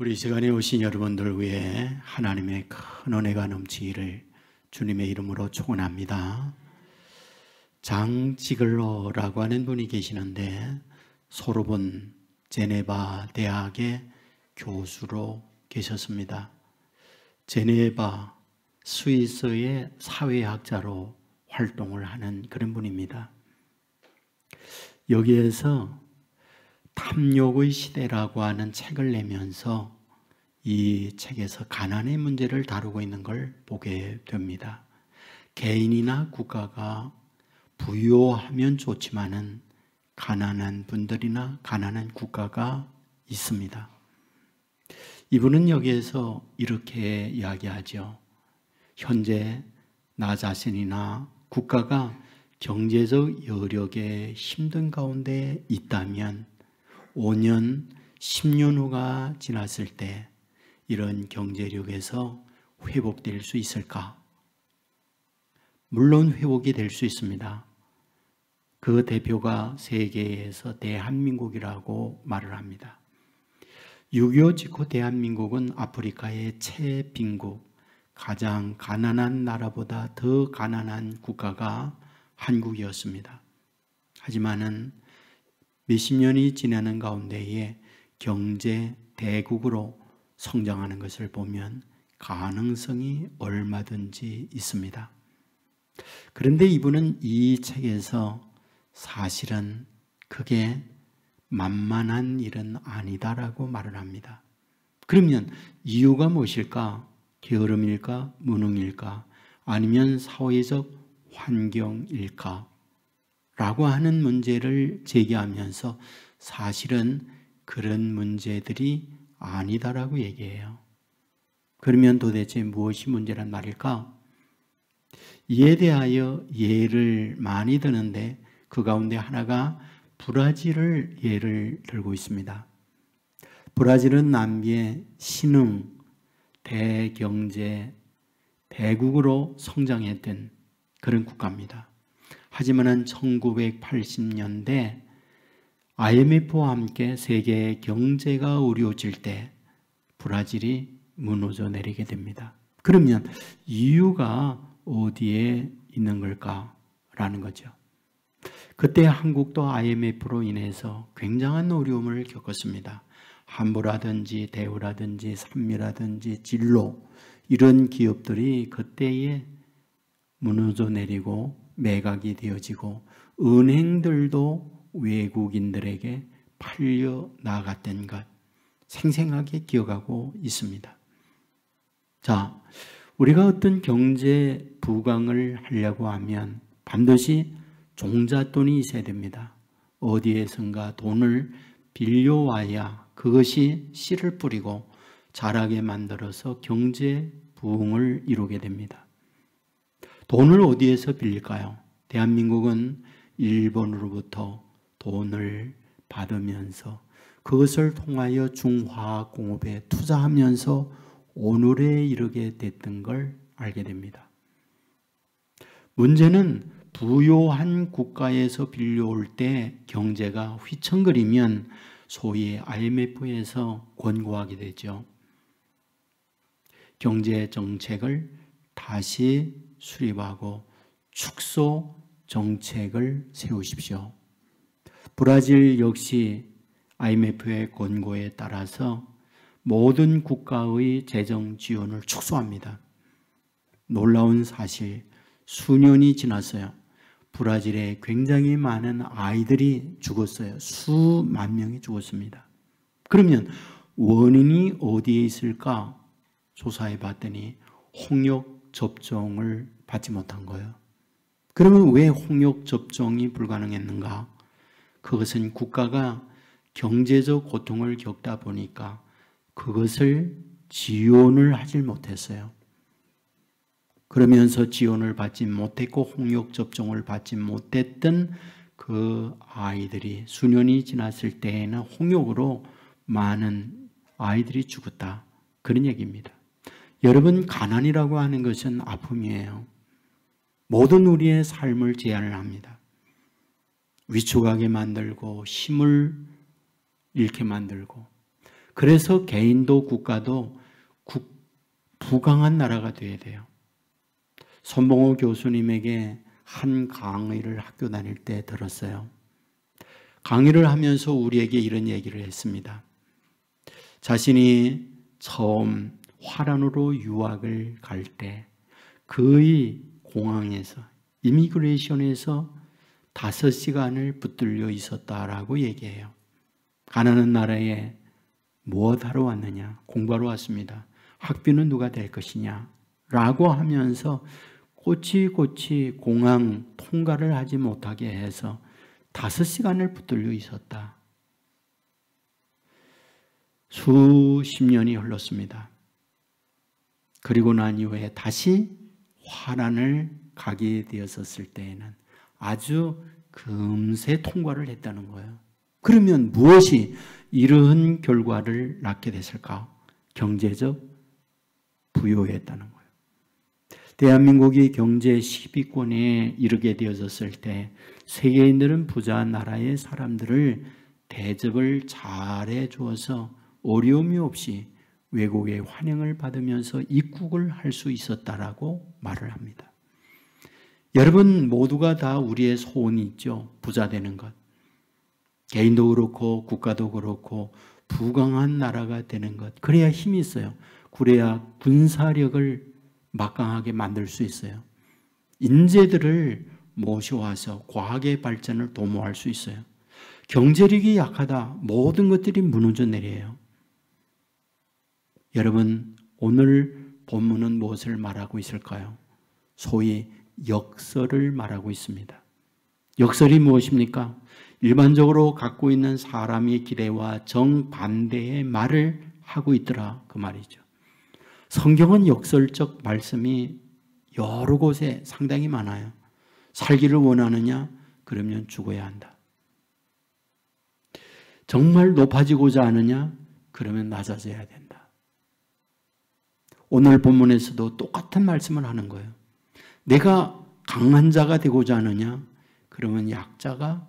우리 시간에 오신 여러분들 위해 하나님의 큰 은혜가 넘치기를 주님의 이름으로 축원합니다. 장지글러라고 하는 분이 계시는데 소르본 제네바 대학의 교수로 계셨습니다. 제네바 스위스의 사회학자로 활동을 하는 그런 분입니다. 여기에서 탐욕의 시대라고 하는 책을 내면서 이 책에서 가난의 문제를 다루고 있는 걸 보게 됩니다. 개인이나 국가가 부유하면 좋지만은 가난한 분들이나 가난한 국가가 있습니다. 이분은 여기에서 이렇게 이야기하죠. 현재 나 자신이나 국가가 경제적 여력에 힘든 가운데 있다면 5년, 10년 후가 지났을 때 이런 경제력에서 회복될 수 있을까? 물론 회복이 될 수 있습니다. 그 대표가 세계에서 대한민국이라고 말을 합니다. 6.25 직후 대한민국은 아프리카의 최빈국, 가장 가난한 나라보다 더 가난한 국가가 한국이었습니다. 하지만은 몇십 년이 지나는 가운데에 경제 대국으로 성장하는 것을 보면 가능성이 얼마든지 있습니다. 그런데 이분은 이 책에서 사실은 그게 만만한 일은 아니다라고 말을 합니다. 그러면 이유가 무엇일까? 게으름일까? 무능일까? 아니면 사회적 환경일까? 라고 하는 문제를 제기하면서 사실은 그런 문제들이 아니다라고 얘기해요. 그러면 도대체 무엇이 문제란 말일까? 이에 대하여 예를 많이 드는데 그 가운데 하나가 브라질을 예를 들고 있습니다. 브라질은 남미의 신흥, 대경제, 대국으로 성장했던 그런 국가입니다. 하지만 1980년대 IMF와 함께 세계의 경제가 어려워질 때 브라질이 무너져 내리게 됩니다. 그러면 이유가 어디에 있는 걸까라는 거죠. 그때 한국도 IMF로 인해서 굉장한 어려움을 겪었습니다. 한보라든지 대우라든지 산미라든지 진로 이런 기업들이 그때에 무너져 내리고 매각이 되어지고 은행들도 외국인들에게 팔려 나갔던 것 생생하게 기억하고 있습니다. 자, 우리가 어떤 경제 부강을 하려고 하면 반드시 종잣돈이 있어야 됩니다. 어디에선가 돈을 빌려와야 그것이 씨를 뿌리고 자라게 만들어서 경제 부흥을 이루게 됩니다. 돈을 어디에서 빌릴까요? 대한민국은 일본으로부터 돈을 받으면서 그것을 통하여 중화학공업에 투자하면서 오늘에 이르게 됐던 걸 알게 됩니다. 문제는 부유한 국가에서 빌려올 때 경제가 휘청거리면 소위 IMF에서 권고하게 되죠. 경제 정책을 다시 수립하고 축소 정책을 세우십시오. 브라질 역시 IMF의 권고에 따라서 모든 국가의 재정 지원을 축소합니다. 놀라운 사실, 수년이 지났어요. 브라질에 굉장히 많은 아이들이 죽었어요. 수만 명이 죽었습니다. 그러면 원인이 어디에 있을까? 조사해 봤더니 홍역 접종을 받지 못한 거예요. 그러면 왜 홍역 접종이 불가능했는가? 그것은 국가가 경제적 고통을 겪다 보니까 그것을 지원을 하질 못했어요. 그러면서 지원을 받지 못했고 홍역 접종을 받지 못했던 그 아이들이 수년이 지났을 때에는 홍역으로 많은 아이들이 죽었다. 그런 얘기입니다. 여러분, 가난이라고 하는 것은 아픔이에요. 모든 우리의 삶을 제한을 합니다. 위축하게 만들고 힘을 잃게 만들고 그래서 개인도 국가도 부강한 나라가 되어야 돼요. 손봉호 교수님에게 한 강의를 학교 다닐 때 들었어요. 강의를 하면서 우리에게 이런 얘기를 했습니다. 자신이 처음 화란으로 유학을 갈 때 그의 공항에서 이미그레이션에서 5시간을 붙들려 있었다라고 얘기해요. 가나안 나라에 무엇하러 왔느냐? 공부하러 왔습니다. 학비는 누가 될 것이냐? 라고 하면서 꼬치꼬치 공항 통과를 하지 못하게 해서 5시간을 붙들려 있었다. 수십 년이 흘렀습니다. 그리고 난 이후에 다시 화란을 가게 되었을 때에는 아주 금세 통과를 했다는 거예요. 그러면 무엇이 이러한 결과를 낳게 됐을까? 경제적 부유했다는 거예요. 대한민국이 경제 10위권에 이르게 되어졌을 때 세계인들은 부자 나라의 사람들을 대접을 잘해 주어서 어려움이 없이 외국의 환영을 받으면서 입국을 할 수 있었다라고 말을 합니다. 여러분 모두가 다 우리의 소원이 있죠. 부자 되는 것. 개인도 그렇고 국가도 그렇고 부강한 나라가 되는 것. 그래야 힘이 있어요. 그래야 군사력을 막강하게 만들 수 있어요. 인재들을 모셔와서 과학의 발전을 도모할 수 있어요. 경제력이 약하다. 모든 것들이 무너져 내려요. 여러분 오늘 본문은 무엇을 말하고 있을까요? 소위 역설을 말하고 있습니다. 역설이 무엇입니까? 일반적으로 갖고 있는 사람의 기대와 정반대의 말을 하고 있더라 그 말이죠. 성경은 역설적 말씀이 여러 곳에 상당히 많아요. 살기를 원하느냐? 그러면 죽어야 한다. 정말 높아지고자 하느냐? 그러면 낮아져야 된다. 오늘 본문에서도 똑같은 말씀을 하는 거예요. 내가 강한 자가 되고자 하느냐? 그러면 약자가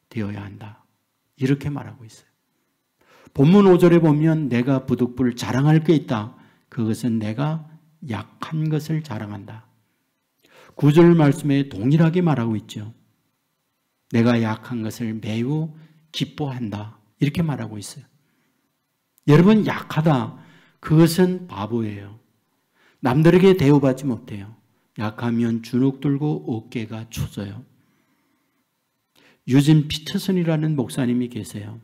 되어야 한다. 이렇게 말하고 있어요. 본문 5절에 보면 내가 부득불 자랑할 게 있다. 그것은 내가 약한 것을 자랑한다. 9절 말씀에 동일하게 말하고 있죠. 내가 약한 것을 매우 기뻐한다. 이렇게 말하고 있어요. 여러분 약하다. 그것은 바보예요. 남들에게 대우받지 못해요. 약하면 주눅 들고 어깨가 처져요. 유진 피터슨이라는 목사님이 계세요.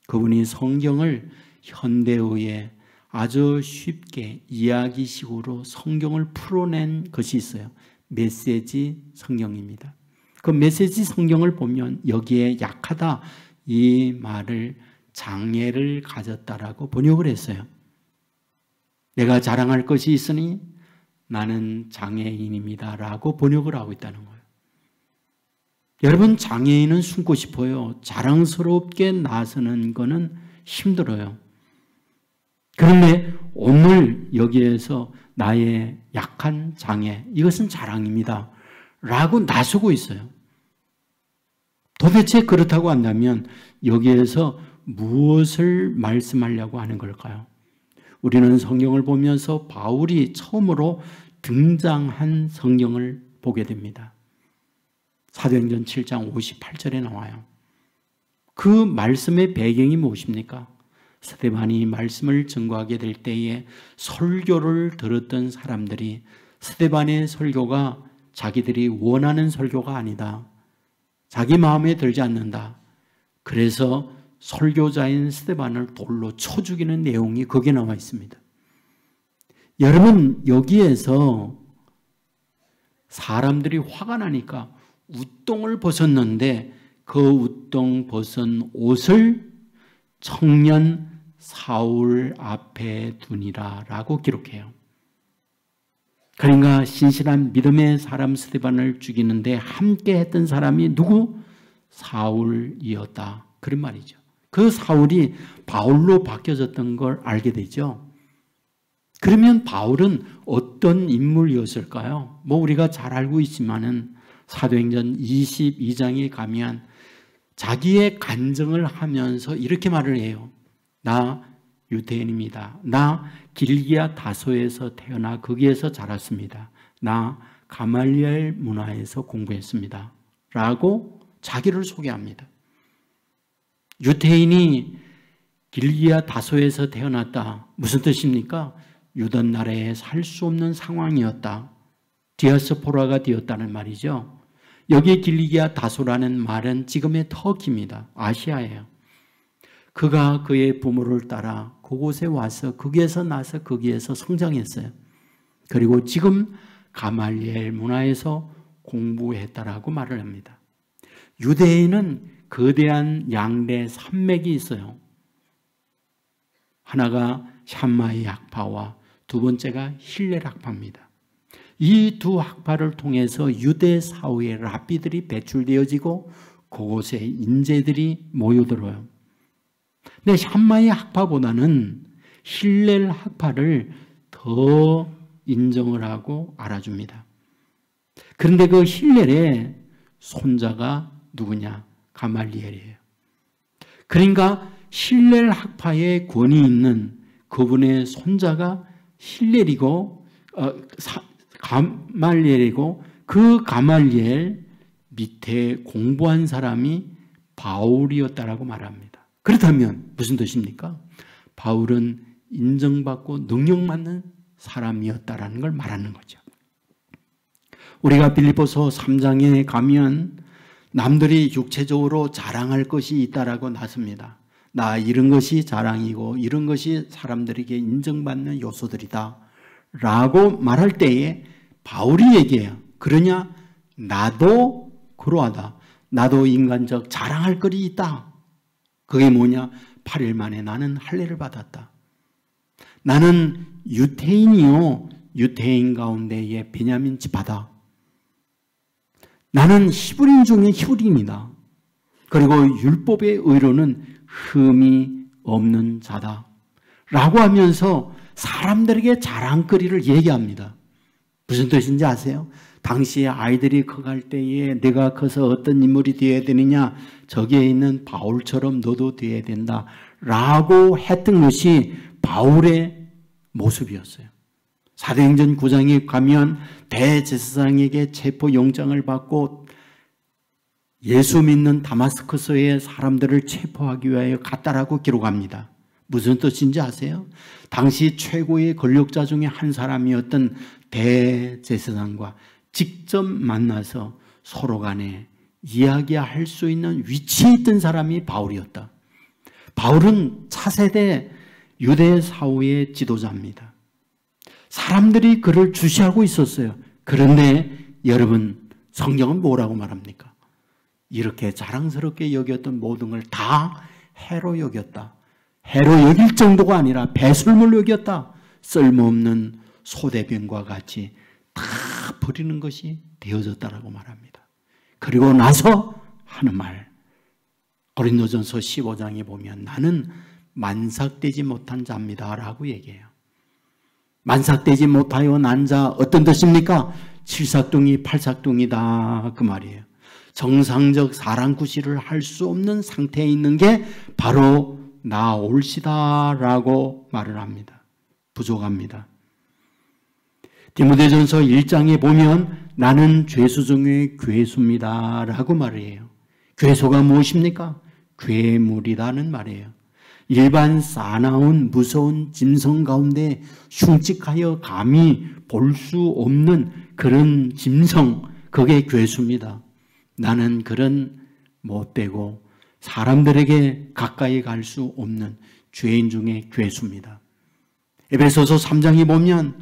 그분이 성경을 현대어에 아주 쉽게 이야기식으로 성경을 풀어낸 것이 있어요. 메시지 성경입니다. 그 메시지 성경을 보면 여기에 약하다 이 말을 장애를 가졌다라고 번역을 했어요. 내가 자랑할 것이 있으니 나는 장애인입니다 라고 번역을 하고 있다는 거예요. 여러분 장애인은 숨고 싶어요. 자랑스럽게 나서는 거는 힘들어요. 그런데 오늘 여기에서 나의 약한 장애 이것은 자랑입니다 라고 나서고 있어요. 도대체 그렇다고 한다면 여기에서 무엇을 말씀하려고 하는 걸까요? 우리는 성경을 보면서 바울이 처음으로 등장한 성경을 보게 됩니다. 사도행전 7장 58절에 나와요. 그 말씀의 배경이 무엇입니까? 스데반이 말씀을 증거하게 될 때에 설교를 들었던 사람들이 스데반의 설교가 자기들이 원하는 설교가 아니다. 자기 마음에 들지 않는다. 그래서 설교자인 스데반을 돌로 쳐 죽이는 내용이 거기에 나와 있습니다. 여러분 여기에서 사람들이 화가 나니까 웃동을 벗었는데 그 웃동 벗은 옷을 청년 사울 앞에 두니라 라고 기록해요. 그러니까 신실한 믿음의 사람 스데반을 죽이는데 함께 했던 사람이 누구? 사울이었다. 그런 말이죠. 그 사울이 바울로 바뀌어졌던 걸 알게 되죠. 그러면 바울은 어떤 인물이었을까요? 뭐 우리가 잘 알고 있지만은 사도행전 22장에 가면 자기의 간증을 하면서 이렇게 말을 해요. 나 유대인입니다. 나 길기야 다소에서 태어나 거기에서 자랐습니다. 나 가말리엘 문화에서 공부했습니다. 라고 자기를 소개합니다. 유대인이 길기야 다소에서 태어났다. 무슨 뜻입니까? 유던 나라에 살 수 없는 상황이었다. 디아스포라가 되었다는 말이죠. 여기 길기야 다소라는 말은 지금의 터키입니다. 아시아예요. 그가 그의 부모를 따라 그곳에 와서 거기에서 나서 거기에서 성장했어요. 그리고 지금 가말리엘 문화에서 공부했다라고 말을 합니다. 유대인은 거대한 양대 산맥이 있어요. 하나가 샴마이 학파와 두 번째가 힐렐 학파입니다. 이 두 학파를 통해서 유대 사회의 랍비들이 배출되어지고 그곳에 인재들이 모여들어요. 근데 샴마이 학파보다는 힐렐 학파를 더 인정을 하고 알아줍니다. 그런데 그 힐렐의 손자가 누구냐? 가말리엘이에요. 그러니까 힐렐 학파에 권위 있는 그분의 손자가 힐렐이고 가말리엘이고 그 가말리엘 밑에 공부한 사람이 바울이었다라고 말합니다. 그렇다면 무슨 뜻입니까? 바울은 인정받고 능력받는 사람이었다라는 걸 말하는 거죠. 우리가 빌립보서 3장에 가면 남들이 육체적으로 자랑할 것이 있다라고 나섭니다. 나 이런 것이 자랑이고 이런 것이 사람들에게 인정받는 요소들이다 라고 말할 때에 바울이 얘기해요. 그러냐? 나도 그러하다. 나도 인간적 자랑할 것이 있다. 그게 뭐냐? 8일 만에 나는 할례를 받았다. 나는 유태인이요. 유태인 가운데의 베냐민 지파다. 나는 히브리인 중에 히브리인이다. 그리고 율법의 의로는 흠이 없는 자다. 라고 하면서 사람들에게 자랑거리를 얘기합니다. 무슨 뜻인지 아세요? 당시에 아이들이 커갈 때에 내가 커서 어떤 인물이 되어야 되느냐? 저기에 있는 바울처럼 너도 되어야 된다. 라고 했던 것이 바울의 모습이었어요. 사도행전 9장에 가면 대제사장에게 체포영장을 받고 예수 믿는 다마스커스의 사람들을 체포하기 위하여 갔다라고 기록합니다. 무슨 뜻인지 아세요? 당시 최고의 권력자 중에 한 사람이었던 대제사장과 직접 만나서 서로 간에 이야기할 수 있는 위치에 있던 사람이 바울이었다. 바울은 차세대 유대 사회의 지도자입니다. 사람들이 그를 주시하고 있었어요. 그런데 여러분, 성경은 뭐라고 말합니까? 이렇게 자랑스럽게 여겼던 모든 걸 다 해로 여겼다. 해로 여길 정도가 아니라 배설물로 여겼다. 쓸모없는 소대병과 같이 다 버리는 것이 되어졌다라고 말합니다. 그리고 나서 하는 말, 고린도전서 15장에 보면 나는 만삭되지 못한 자입니다 라고 얘기해요. 만삭되지 못하여 난 자 어떤 뜻입니까? 칠삭둥이 팔삭둥이다 그 말이에요. 정상적 사랑구실을 할 수 없는 상태에 있는 게 바로 나 올시다라고 말을 합니다. 부족합니다. 디모데전서 1장에 보면 나는 죄수 중에 괴수입니다 라고 말을 해요. 괴수가 무엇입니까? 괴물이라는 말이에요. 일반 사나운 무서운 짐승 가운데 흉측하여 감히 볼 수 없는 그런 짐승, 그게 괴수입니다. 나는 그런 못되고 사람들에게 가까이 갈 수 없는 죄인 중에 괴수입니다. 에베소서 3장에 보면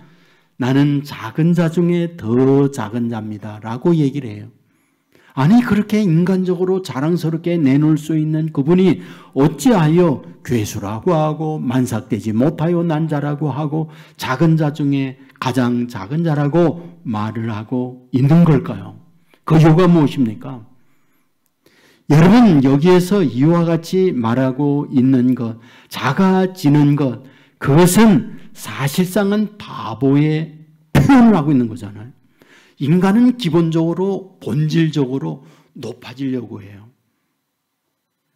나는 작은 자 중에 더 작은 자입니다 라고 얘기를 해요. 아니 그렇게 인간적으로 자랑스럽게 내놓을 수 있는 그분이 어찌하여 괴수라고 하고 만삭되지 못하여 난 자라고 하고 작은 자 중에 가장 작은 자라고 말을 하고 있는 걸까요? 그 이유가 무엇입니까? 여러분, 여기에서 이와 같이 말하고 있는 것, 작아지는 것, 그것은 사실상은 바보의 표현을 하고 있는 거잖아요. 인간은 기본적으로 본질적으로 높아지려고 해요.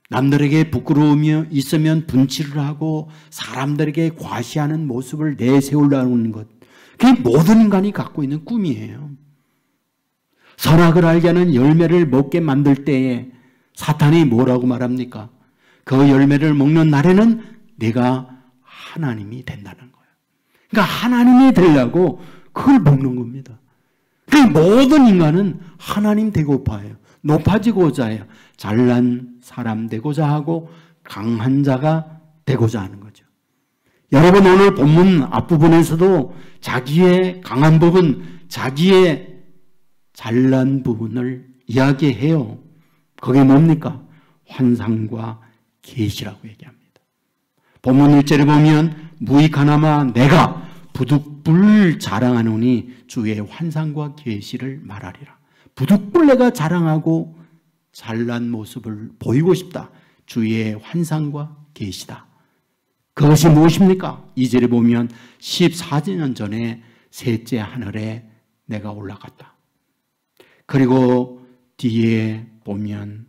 남들에게 부끄러움이 있으면 분칠을 하고 사람들에게 과시하는 모습을 내세우려는 것, 그게 모든 인간이 갖고 있는 꿈이에요. 선악을 알게 하는 열매를 먹게 만들 때에 사탄이 뭐라고 말합니까? 그 열매를 먹는 날에는 내가 하나님이 된다는 거예요. 그러니까 하나님이 되려고 그걸 먹는 겁니다. 그 모든 인간은 하나님 되고파 해요. 높아지고자 해요. 잘난 사람 되고자 하고 강한 자가 되고자 하는 거죠. 여러분, 오늘 본문 앞부분에서도 자기의 강한 부분, 자기의 잘난 부분을 이야기해요. 그게 뭡니까? 환상과 계시라고 얘기합니다. 본문 1절에 보면 무익하나마 내가 부득불 자랑하노니 주의 환상과 계시를 말하리라. 부득불 내가 자랑하고 잘난 모습을 보이고 싶다. 주의 환상과 계시다. 그것이 무엇입니까? 2절에 보면 14년 전에 셋째 하늘에 내가 올라갔다. 그리고 뒤에 보면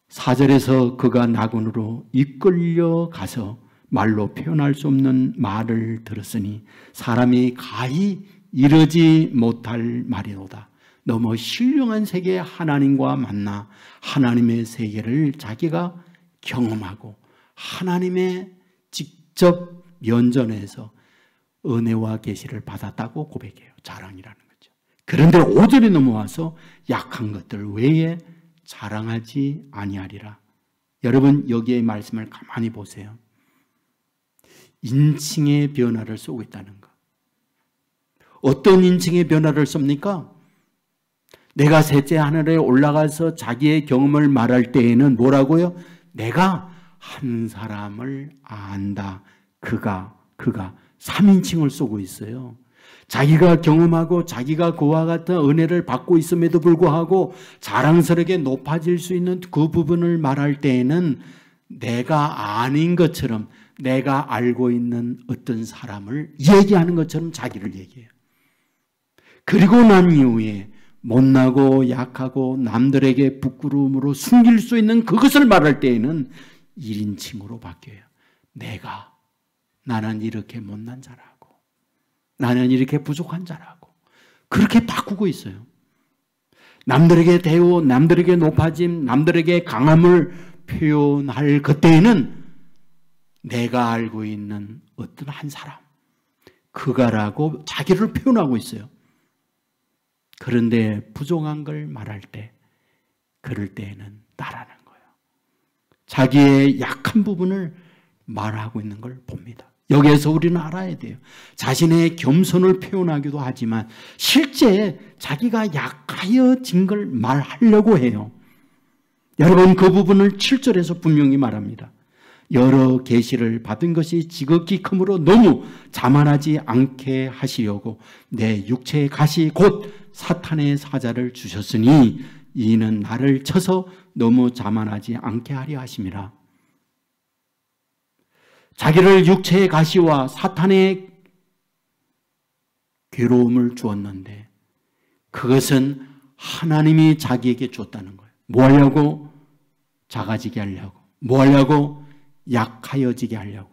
4절에서 그가 나군으로 이끌려 가서 말로 표현할 수 없는 말을 들었으니 사람이 가히 이르지 못할 말이로다. 너무 신령한 세계에 하나님과 만나 하나님의 세계를 자기가 경험하고 하나님의 직접 면전에서 은혜와 계시를 받았다고 고백해요. 자랑이라는 거죠. 그런데 5절에 넘어와서 약한 것들 외에 자랑하지 아니하리라. 여러분, 여기에 말씀을 가만히 보세요. 인칭의 변화를 쓰고 있다는 것. 어떤 인칭의 변화를 씁니까? 내가 셋째 하늘에 올라가서 자기의 경험을 말할 때에는 뭐라고요? 내가 한 사람을 안다. 그가 3인칭을 쓰고 있어요. 자기가 경험하고 자기가 그와 같은 은혜를 받고 있음에도 불구하고 자랑스럽게 높아질 수 있는 그 부분을 말할 때에는 내가 아닌 것처럼, 내가 알고 있는 어떤 사람을 얘기하는 것처럼 자기를 얘기해요. 그리고 난 이후에 못나고 약하고 남들에게 부끄러움으로 숨길 수 있는 그것을 말할 때에는 1인칭으로 바뀌어요. 나는 이렇게 못난 자라고, 나는 이렇게 부족한 자라고, 그렇게 바꾸고 있어요. 남들에게 대우, 남들에게 높아짐, 남들에게 강함을 표현할 그때에는 내가 알고 있는 어떤 한 사람, 그가라고 자기를 표현하고 있어요. 그런데 부족한 걸 말할 때, 그럴 때에는 나라는 거예요. 자기의 약한 부분을 말하고 있는 걸 봅니다. 여기에서 우리는 알아야 돼요. 자신의 겸손을 표현하기도 하지만 실제 자기가 약하여진 걸 말하려고 해요. 여러분, 그 부분을 7절에서 분명히 말합니다. 여러 계시를 받은 것이 지극히 크므로 너무 자만하지 않게 하시려고 내 육체의 가시 곧 사탄의 사자를 주셨으니 이는 나를 쳐서 너무 자만하지 않게 하려 하심이라. 자기를 육체의 가시와 사탄의 괴로움을 주었는데 그것은 하나님이 자기에게 줬다는 거예요. 뭐 하려고? 작아지게 하려고. 뭐 하려고? 약하여지게 하려고.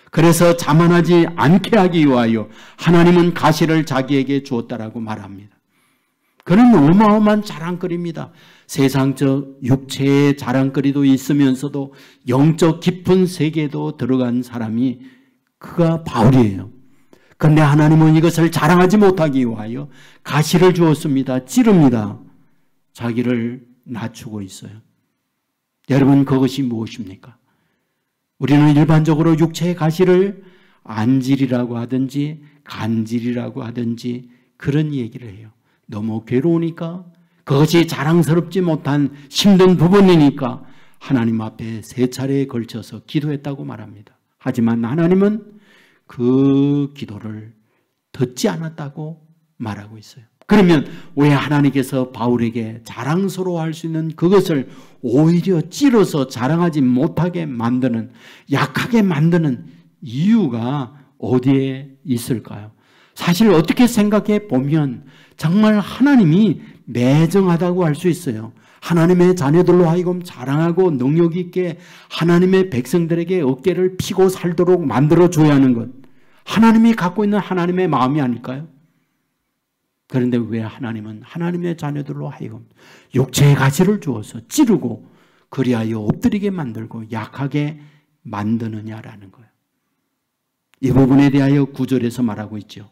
그래서 자만하지 않게 하기 위하여 하나님은 가시를 자기에게 주었다라고 말합니다. 그는 어마어마한 자랑거리입니다. 세상적 육체의 자랑거리도 있으면서도 영적 깊은 세계에도 들어간 사람이 그가 바울이에요. 그런데 하나님은 이것을 자랑하지 못하기 위하여 가시를 주었습니다. 찌릅니다. 자기를 낮추고 있어요. 여러분, 그것이 무엇입니까? 우리는 일반적으로 육체의 가시를 안질이라고 하든지 간질이라고 하든지 그런 얘기를 해요. 너무 괴로우니까, 그것이 자랑스럽지 못한 힘든 부분이니까 하나님 앞에 3차례에 걸쳐서 기도했다고 말합니다. 하지만 하나님은 그 기도를 듣지 않았다고 말하고 있어요. 그러면 왜 하나님께서 바울에게 자랑스러워할 수 있는 그것을 오히려 찔러서 자랑하지 못하게 만드는, 약하게 만드는 이유가 어디에 있을까요? 사실 어떻게 생각해 보면 정말 하나님이 매정하다고 할 수 있어요. 하나님의 자녀들로 하여금 자랑하고 능력 있게 하나님의 백성들에게 어깨를 피고 살도록 만들어줘야 하는 것, 하나님이 갖고 있는 하나님의 마음이 아닐까요? 그런데 왜 하나님은 하나님의 자녀들로 하여금 육체의 가시를 주어서 찌르고 그리하여 엎드리게 만들고 약하게 만드느냐라는 거예요. 이 부분에 대하여 9절에서 말하고 있죠.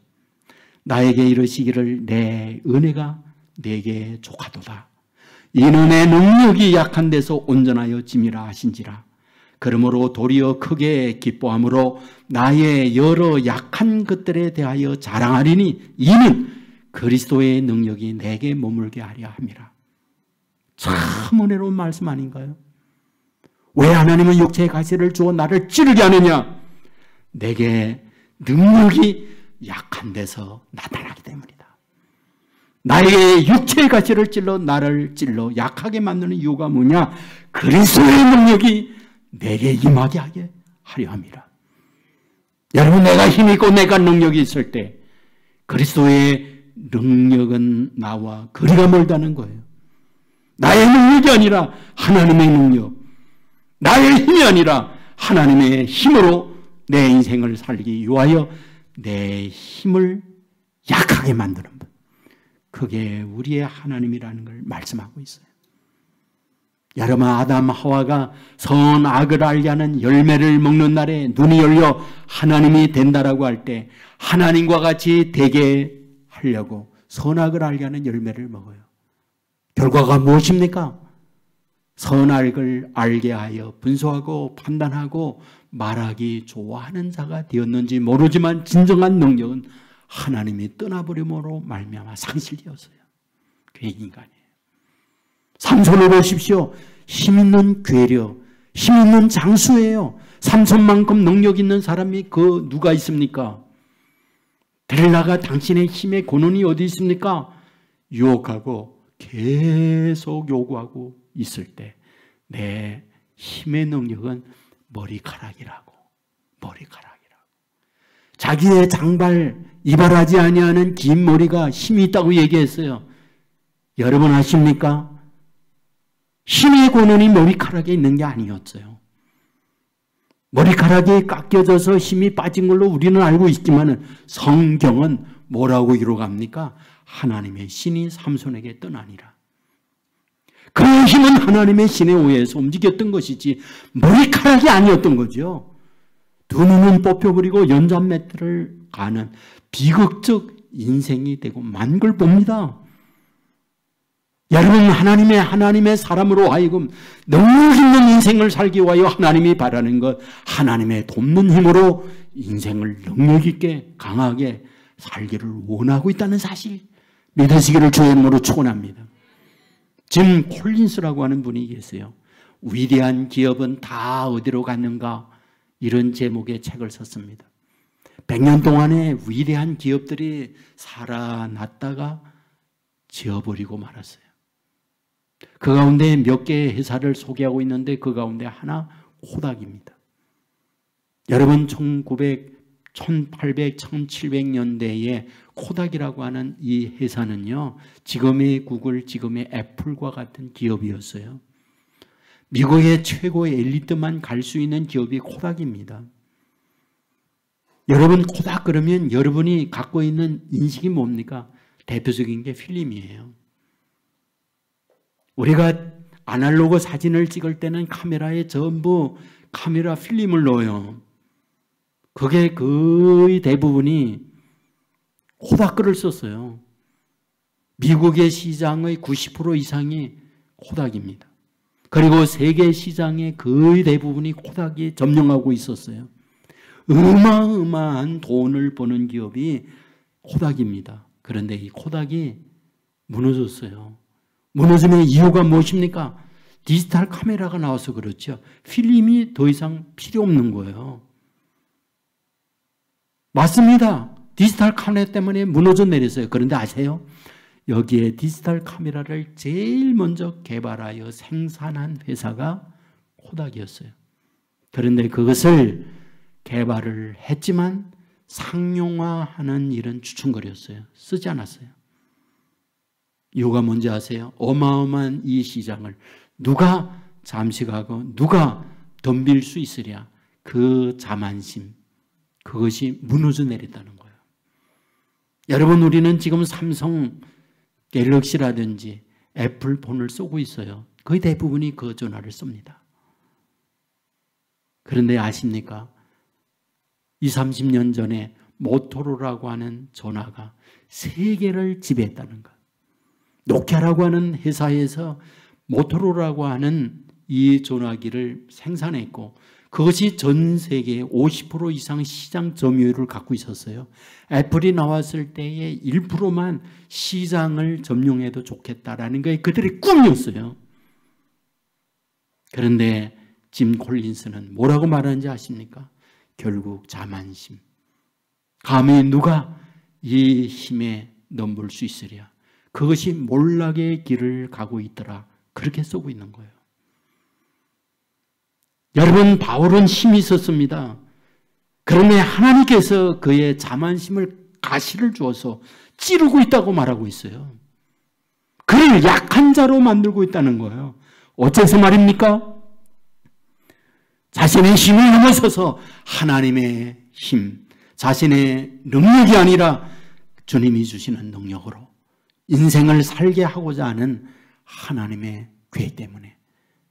나에게 이르시기를 내 은혜가 내게 족하도다. 이는 내 능력이 약한 데서 온전하여 짐이라 하신지라. 그러므로 도리어 크게 기뻐함으로 나의 여러 약한 것들에 대하여 자랑하리니 이는 그리스도의 능력이 내게 머물게 하려 함이라. 참 은혜로운 말씀 아닌가요? 왜 하나님은 육체의 가시를 주어 나를 찌르게 하느냐? 내게 능력이 약한 데서 나타나기 때문이다. 나의 육체의 가시를 찔러 나를 찔러 약하게 만드는 이유가 뭐냐? 그리스도의 능력이 내게 임하게 하게 하려 함이라. 여러분, 내가 힘이 있고 내가 능력이 있을 때 그리스도의 능력은 나와 거리가 멀다는 거예요. 나의 능력이 아니라 하나님의 능력, 나의 힘이 아니라 하나님의 힘으로 내 인생을 살기 위하여 내 힘을 약하게 만드는 것, 그게 우리의 하나님이라는 걸 말씀하고 있어요. 여러분, 아담 하와가 선악을 알게 하는 열매를 먹는 날에 눈이 열려 하나님이 된다라고 할 때 하나님과 같이 되게 하려고 선악을 알게 하는 열매를 먹어요. 결과가 무엇입니까? 선악을 알게 하여 분석하고 판단하고 말하기 좋아하는 자가 되었는지 모르지만 진정한 능력은 하나님이 떠나버림으로 말미암아 상실되었어요. 그게 인간이에요. 삼손을 보십시오. 힘 있는 괴력, 힘 있는 장수예요. 삼손만큼 능력 있는 사람이 그 누가 있습니까? 델라가 당신의 힘의 근원이 어디 있습니까? 유혹하고 계속 요구하고 있을 때 내 힘의 능력은 머리카락이라고. 자기의 장발, 이발하지 아니하는 긴 머리가 힘이 있다고 얘기했어요. 여러분 아십니까? 힘의 근원이 머리카락에 있는 게 아니었어요. 머리카락이 깎여져서 힘이 빠진 걸로 우리는 알고 있지만 성경은 뭐라고 기록합니까? 하나님의 신이 삼손에게 떠나니라. 그 힘은 하나님의 신에 의해서 움직였던 것이지 머리카락이 아니었던 거죠. 두 눈은 뽑혀버리고 연잔매들을 가는 비극적 인생이 되고 만 걸 봅니다. 여러분, 하나님의 사람으로 하여금 능력 있는 인생을 살기 위하여 하나님이 바라는 것, 하나님의 돕는 힘으로 인생을 능력 있게 강하게 살기를 원하고 있다는 사실 믿으시기를 주의 이름으로 축원합니다. 짐 콜린스라고 하는 분이 계세요. 위대한 기업은 다 어디로 갔는가, 이런 제목의 책을 썼습니다. 100년 동안에 위대한 기업들이 살아났다가 지어버리고 말았어요. 그 가운데 몇 개의 회사를 소개하고 있는데 그 가운데 하나 코닥입니다. 여러분, 1800, 1700년대에 코닥이라고 하는 이 회사는요, 지금의 구글, 지금의 애플과 같은 기업이었어요. 미국의 최고의 엘리트만 갈 수 있는 기업이 코닥입니다. 여러분, 코닥 그러면 여러분이 갖고 있는 인식이 뭡니까? 대표적인 게 필름이에요. 우리가 아날로그 사진을 찍을 때는 카메라에 전부 카메라 필름을 넣어요. 그게 거의 대부분이 코닥 거를 썼어요. 미국의 시장의 90% 이상이 코닥입니다. 그리고 세계 시장의 거의 대부분이 코닥이 점령하고 있었어요. 어마어마한 돈을 버는 기업이 코닥입니다. 그런데 이 코닥이 무너졌어요. 무너짐의 이유가 무엇입니까? 디지털 카메라가 나와서 그렇죠. 필름이 더 이상 필요 없는 거예요. 맞습니다. 디지털 카메라 때문에 무너져 내렸어요. 그런데 아세요? 여기에 디지털 카메라를 제일 먼저 개발하여 생산한 회사가 코닥이었어요. 그런데 그것을 개발을 했지만 상용화하는 일은 주춤거렸어요. 쓰지 않았어요. 이유가 뭔지 아세요? 어마어마한 이 시장을 누가 잠식하고 누가 덤빌 수 있으랴. 그 자만심, 그것이 무너져 내렸다는 거예요. 여러분, 우리는 지금 삼성 갤럭시라든지 애플 폰을 쓰고 있어요. 거의 대부분이 그 전화를 씁니다. 그런데 아십니까? 20, 30년 전에 모토로라고 하는 전화가 세계를 지배했다는 것. 노키아라고 하는 회사에서 모토로라고 하는 이 전화기를 생산했고 그것이 전 세계의 50% 이상 시장 점유율을 갖고 있었어요. 애플이 나왔을 때에 1%만 시장을 점령해도 좋겠다라는 게 그들의 꿈이었어요. 그런데 짐 콜린스는 뭐라고 말하는지 아십니까? 결국 자만심. 감히 누가 이 힘에 넘볼 수 있으랴. 그것이 몰락의 길을 가고 있더라. 그렇게 쓰고 있는 거예요. 여러분, 바울은 힘이 있었습니다. 그런데 하나님께서 그의 자만심을 가시를 주어서 찌르고 있다고 말하고 있어요. 그를 약한 자로 만들고 있다는 거예요. 어째서 말입니까? 자신의 힘을 넘어서서 하나님의 힘, 자신의 능력이 아니라 주님이 주시는 능력으로 인생을 살게 하고자 하는 하나님의 계획 때문에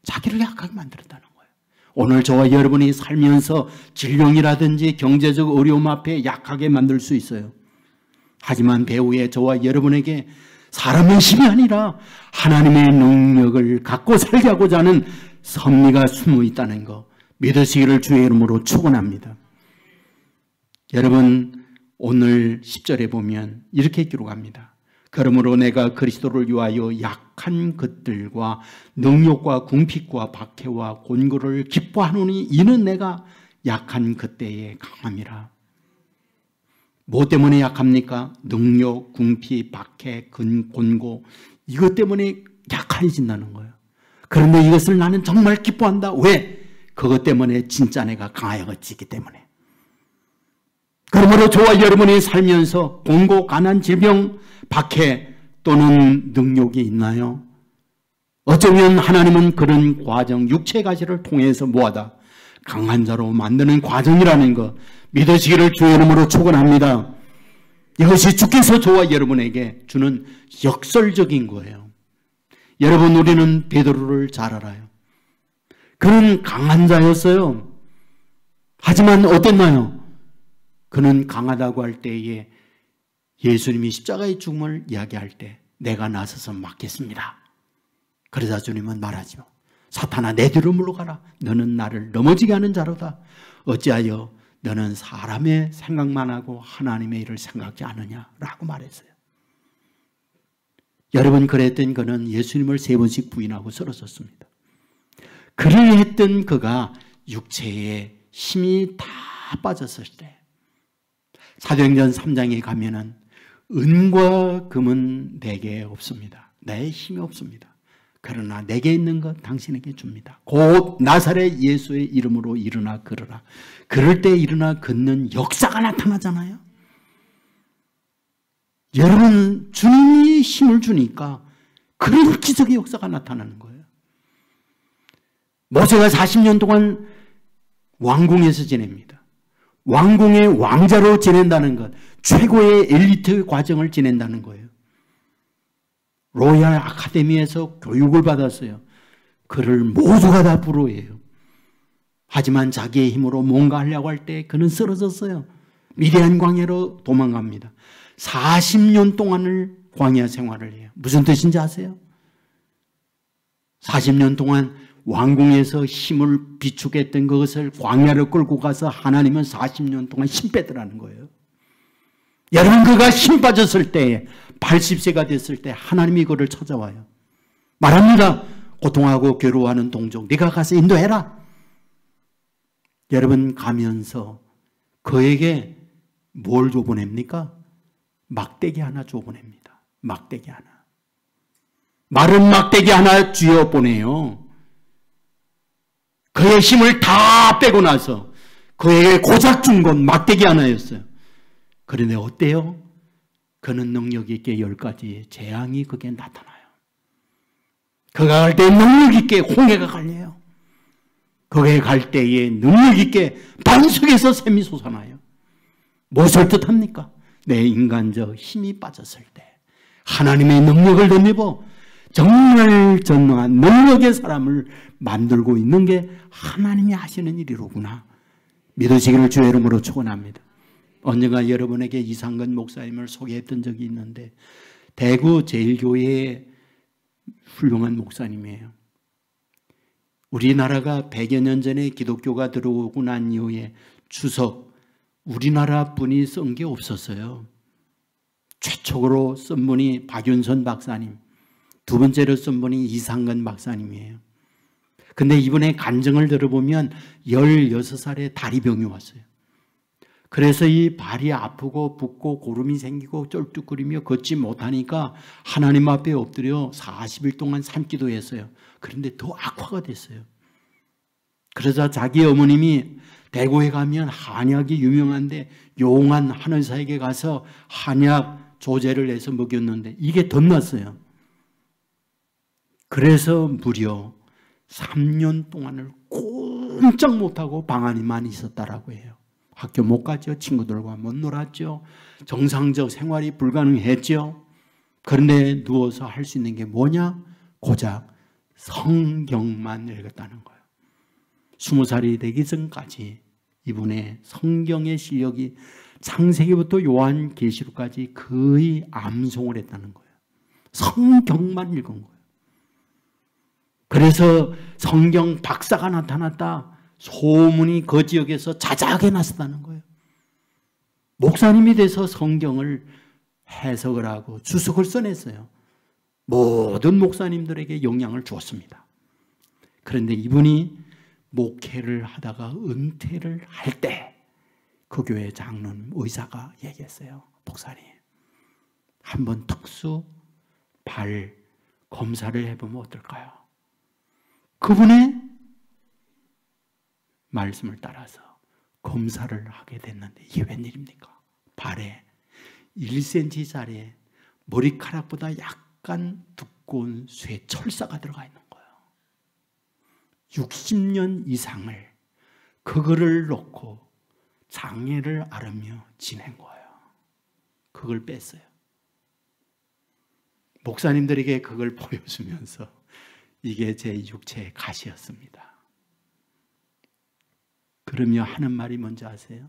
자기를 약하게 만들었다는 거예요. 오늘 저와 여러분이 살면서 질병이라든지 경제적 어려움 앞에 약하게 만들 수 있어요. 하지만 배후에 저와 여러분에게 사람의 힘이 아니라 하나님의 능력을 갖고 살게 하고자 하는 섭리가 숨어 있다는 거 믿으시기를 주의 이름으로 축원합니다. 여러분, 오늘 10절에 보면 이렇게 기록합니다. 그러므로 내가 그리스도를 위하여 약한 것들과 능욕과 궁핍과 박해와 곤고를 기뻐하노니 이는 내가 약한 그때에 강함이라. 뭐 때문에 약합니까? 능욕, 궁핍, 박해, 곤고, 이것 때문에 약해진다는 거예요. 그런데 이것을 나는 정말 기뻐한다. 왜? 그것 때문에 진짜 내가 강하여졌기 때문에. 그러므로 저와 여러분이 살면서 곤고, 가난, 질병, 박해 또는 능욕이 있나요? 어쩌면 하나님은 그런 과정, 육체의 가시를 통해서 뭐하다? 강한 자로 만드는 과정이라는 것 믿으시기를 주의 이름으로 축원합니다. 이것이 주께서 저와 여러분에게 주는 역설적인 거예요. 여러분, 우리는 베드로를 잘 알아요. 그는 강한 자였어요. 하지만 어땠나요? 그는 강하다고 할 때에 예수님이 십자가의 죽음을 이야기할 때 내가 나서서 막겠습니다. 그러자 주님은 말하죠. 사탄아, 내 뒤로 물러가라. 너는 나를 넘어지게 하는 자로다. 어찌하여 너는 사람의 생각만 하고 하나님의 일을 생각지 않느냐라고 말했어요. 여러분, 그랬던 그는 예수님을 3번씩 부인하고 쓰러졌습니다. 그를 했던 그가 육체에 힘이 다 빠졌을 때 사도행전 3장에 가면은 은과 금은 내게 없습니다. 내 힘이 없습니다. 그러나 내게 있는 것 당신에게 줍니다. 곧 나사렛 예수의 이름으로 일어나 걸으라. 그럴 때 일어나 걷는 역사가 나타나잖아요. 여러분, 주님이 힘을 주니까 그런 기적의 역사가 나타나는 거예요. 모세가 40년 동안 왕궁에서 지냅니다. 왕궁의 왕자로 지낸다는 것, 최고의 엘리트 과정을 지낸다는 거예요. 로얄 아카데미에서 교육을 받았어요. 그를 모두가 다 부러워해요. 하지만 자기의 힘으로 뭔가 하려고 할 때 그는 쓰러졌어요. 미디안 광야로 도망갑니다. 40년 동안을 광야 생활을 해요. 무슨 뜻인지 아세요? 40년 동안 왕궁에서 힘을 비축했던 그것을 광야로 끌고 가서 하나님은 40년 동안 힘 빼더라는 거예요. 여러분, 그가 힘 빠졌을 때 80세가 됐을 때 하나님이 그를 찾아와요. 말합니다. 고통하고 괴로워하는 동족 네가 가서 인도해라. 여러분, 가면서 그에게 뭘 줘 보냅니까? 막대기 하나 줘 보냅니다. 막대기 하나. 마른 막대기 하나 쥐어 보내요. 그의 힘을 다 빼고 나서 그에게 고작 준 건 막대기 하나였어요. 그런데 어때요? 그는 능력 있게 10가지 재앙이 그게 나타나요. 그가 갈 때 능력 있게 홍해가 갈려요. 그게 갈 때에 능력 있게 반석에서 샘이 솟아나요. 무엇을 뜻합니까? 내 인간적 힘이 빠졌을 때 하나님의 능력을 덧입어 정말 전능한 능력의 사람을 만들고 있는 게 하나님이 하시는 일이로구나 믿으시기를 주의 이름으로 축원합니다. 언젠가 여러분에게 이상근 목사님을 소개했던 적이 있는데 대구 제일교회의 훌륭한 목사님이에요. 우리나라가 100여 년 전에 기독교가 들어오고 난 이후에 주석 우리나라 분이 쓴 게 없었어요. 최초로 쓴 분이 박윤선 박사님, 두 번째로 쓴 분이 이상근 박사님이에요. 근데 이분의 간증을 들어보면 16살에 다리병이 왔어요. 그래서 이 발이 아프고 붓고 고름이 생기고 쩔뚝거리며 걷지 못하니까 하나님 앞에 엎드려 40일 동안 산기도했어요. 그런데 더 악화가 됐어요. 그러자 자기 어머님이 대구에 가면 한약이 유명한데 용한 한의사에게 가서 한약 조제를 해서 먹였는데 이게 덧났어요. 그래서 무려 3년 동안을 꼼짝 못하고 방 안에만 있었다라고 해요. 학교 못 갔죠. 친구들과 못 놀았죠. 정상적 생활이 불가능했죠. 그런데 누워서 할 수 있는 게 뭐냐? 고작 성경만 읽었다는 거예요. 20살이 되기 전까지 이분의 성경의 실력이 창세기부터 요한계시록까지 거의 암송을 했다는 거예요. 성경만 읽은 거예요. 그래서 성경 박사가 나타났다. 소문이 그 지역에서 자자하게 났었다는 거예요. 목사님이 돼서 성경을 해석을 하고 주석을 써냈어요. 모든 목사님들에게 영향을 주었습니다. 그런데 이분이 목회를 하다가 은퇴를 할 때 그 교회 장로님 의사가 얘기했어요. 목사님, 한번 특수 발 검사를 해보면 어떨까요? 그분의 말씀을 따라서 검사를 하게 됐는데 이게 웬일입니까? 발에 1cm짜리 머리카락보다 약간 두꺼운 쇠 철사가 들어가 있는 거예요. 60년 이상을 그거를 놓고 장애를 앓으며 지낸 거예요. 그걸 뺐어요. 목사님들에게 그걸 보여주면서 이게 제 육체의 가시였습니다. 그러며 하는 말이 뭔지 아세요?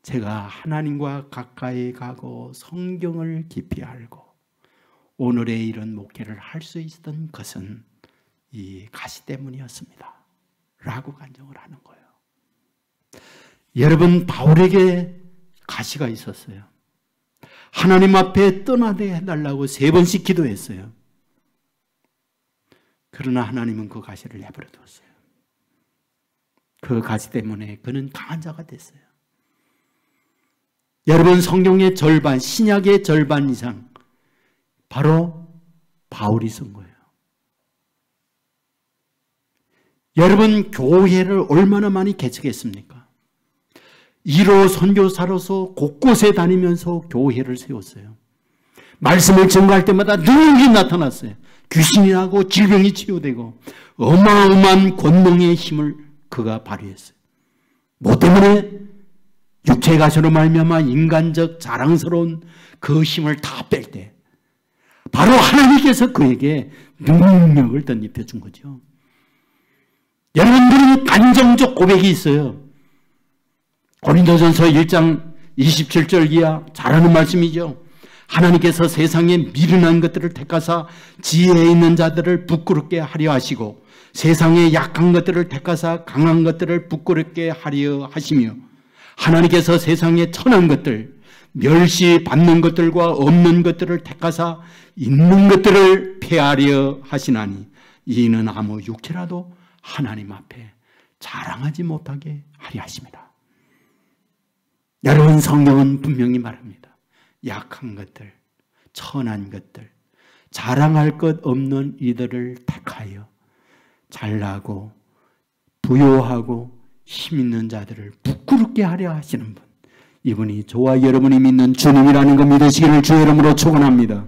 제가 하나님과 가까이 가고 성경을 깊이 알고 오늘의 이런 목회를 할 수 있었던 것은 이 가시 때문이었습니다. 라고 간증을 하는 거예요. 여러분, 바울에게 가시가 있었어요. 하나님 앞에 떠나게 해달라고 3번씩 기도했어요. 그러나 하나님은 그 가시를 내버려 두었어요. 그 가시 때문에 그는 강한 자가 됐어요. 여러분, 성경의 절반, 신약의 절반 이상 바로 바울이 쓴 거예요. 여러분, 교회를 얼마나 많이 개척했습니까? 1호 선교사로서 곳곳에 다니면서 교회를 세웠어요. 말씀을 전가할 때마다 능력이 나타났어요. 귀신이 나고 질병이 치유되고 어마어마한 권능의 힘을 그가 발휘했어요. 뭐 때문에? 육체의 가시로 말미암아 인간적 자랑스러운 그 힘을 다 뺄 때 바로 하나님께서 그에게 능력을 덧입혀 준 거죠. 여러분들은 간정적 고백이 있어요. 고린도전서 1장 27절 이하 잘하는 말씀이죠. 하나님께서 세상에 미련한 것들을 택하사 지혜에 있는 자들을 부끄럽게 하려 하시고 세상에 약한 것들을 택하사 강한 것들을 부끄럽게 하려 하시며 하나님께서 세상에 천한 것들, 멸시받는 것들과 없는 것들을 택하사 있는 것들을 폐하려 하시나니 이는 아무 육체라도 하나님 앞에 자랑하지 못하게 하려 하십니다. 여러분, 성경은 분명히 말합니다. 약한 것들, 천한 것들, 자랑할 것 없는 이들을 택하여 잘나고 부요하고 힘 있는 자들을 부끄럽게 하려 하시는 분, 이분이 저와 여러분이 믿는 주님이라는 것 믿으시기를 주의 이름으로 축원합니다.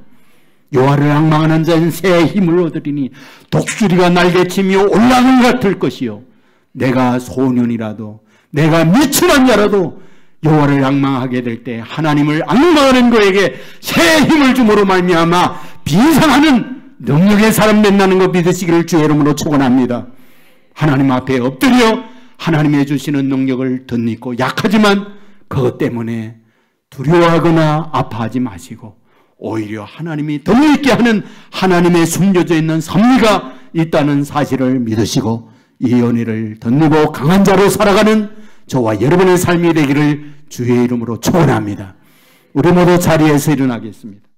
여호와를 앙망하는 자는 새 힘을 얻으리니 독수리가 날개치며 올라가는 것 같을 것이요 내가 소년이라도 내가 미천한 자라도 여호와를 앙망하게 될 때 하나님을 앙망하는 그에게 새 힘을 줌으로 말미암아 비상하는 능력의 사람 된다는 것 믿으시기를 주의 이름으로 축원합니다. 하나님 앞에 엎드려 하나님의 주시는 능력을 덧입고 약하지만 그것 때문에 두려워하거나 아파하지 마시고 오히려 하나님이 더 있게 하는 하나님의 숨겨져 있는 섭리가 있다는 사실을 믿으시고 이 은혜를 덧입고 강한 자로 살아가는 저와 여러분의 삶이 되기를 주의 이름으로 축원합니다. 우리 모두 자리에서 일어나겠습니다.